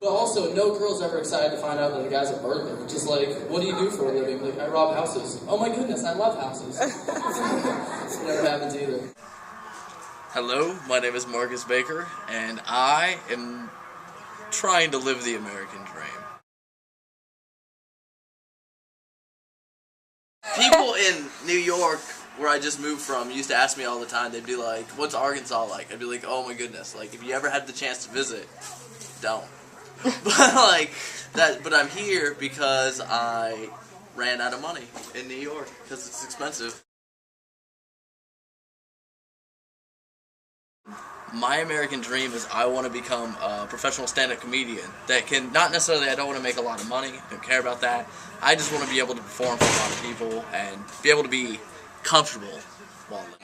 But also, no girl's ever excited to find out that the guy's a burglar. Just like, what do you do for a living? Like, I rob houses. Oh my goodness, I love houses. It never happens either. Hello, my name is Marcus Baker, and I am trying to live the American dream. People in New York, where I just moved from, used to ask me all the time. They'd be like, "What's Arkansas like?" I'd be like, "Oh my goodness! Like, if you ever had the chance to visit, don't." But I'm here because I ran out of money in New York because it's expensive. My American dream is I want to become a professional stand-up comedian that can, not necessarily, I don't want to make a lot of money, I don't care about that. I just want to be able to perform for a lot of people and be able to be comfortable.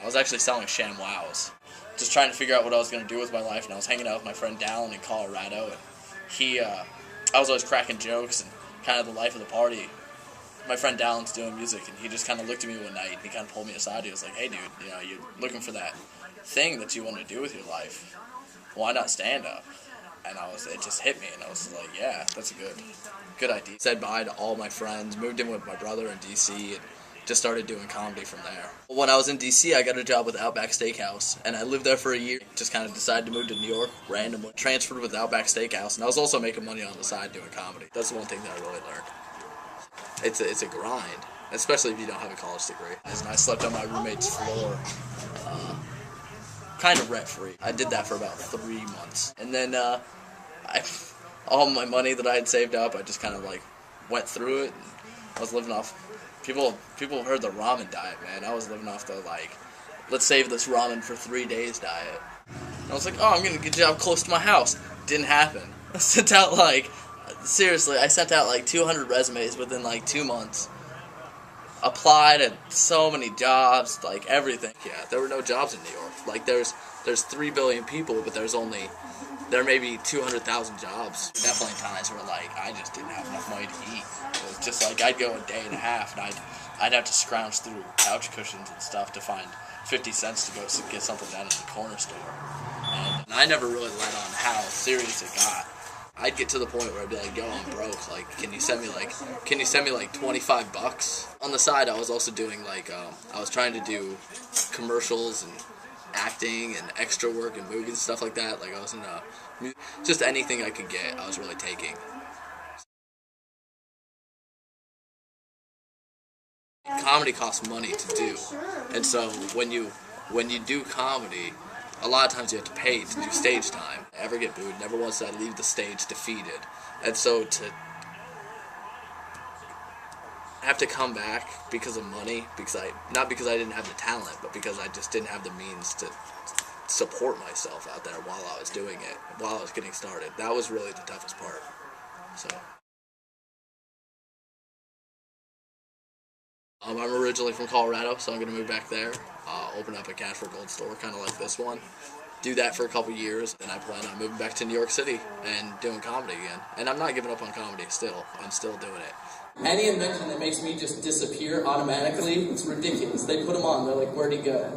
I was actually selling ShamWows, just trying to figure out what I was going to do with my life, and I was hanging out with my friend Dallin in Colorado, and I was always cracking jokes and kind of the life of the party. My friend Dallin's doing music, and he just kind of looked at me one night, and he kind of pulled me aside. He was like, "Hey, dude, you're looking for that thing that you want to do with your life. Why not stand up?" And it just hit me, and I was like, "Yeah, that's a good idea." Said bye to all my friends, moved in with my brother in D.C., and just started doing comedy from there. When I was in D.C., I got a job with Outback Steakhouse, and I lived there for a year. Just kind of decided to move to New York randomly. Transferred with Outback Steakhouse, and I was also making money on the side doing comedy. That's the one thing that I really learned. It's a grind, especially if you don't have a college degree. And I slept on my roommate's floor, kind of rent-free. I did that for about 3 months. And then all my money that I had saved up, I just kind of went through it. And I was living off, people have heard the ramen diet, man. I was living off the let's save this ramen for 3 days diet. And I was like, oh, I'm going to get a job close to my house. Didn't happen. I sent out seriously, I sent out 200 resumes within 2 months. Applied at so many jobs, everything. Yeah, there were no jobs in New York. There's 3 billion people, but there may be 200,000 jobs. Definitely times where I just didn't have enough money to eat. It was just I'd go a day and a half, and I'd have to scrounge through couch cushions and stuff to find 50 cents to go get something down at the corner store. And I never really let on how serious it got. I'd get to the point where I'd be like, "Yo, I'm broke. Can you send me 25 bucks?" On the side, I was also doing I was trying to do commercials and acting and extra work in movies and stuff like that. I was in just anything I could get, I was really taking. Comedy costs money to do, and so when you do comedy, a lot of times you have to pay to do stage time. I never get booed. Never once did I leave the stage defeated. And so to have to come back because of money, not because I didn't have the talent, but because I just didn't have the means to support myself out there while I was doing it, while I was getting started. That was really the toughest part. So I'm originally from Colorado, so I'm going to move back there, open up a cash for gold store, kind of like this one. Do that for a couple years, and I plan on moving back to New York City and doing comedy again. And I'm not giving up on comedy still. I'm still doing it. Any invention that makes me just disappear automatically, it's ridiculous. They put them on, they're like, "Where'd he go?"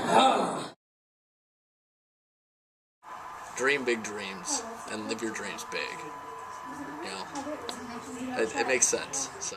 Ah! Dream big dreams and live your dreams big. It makes sense. So.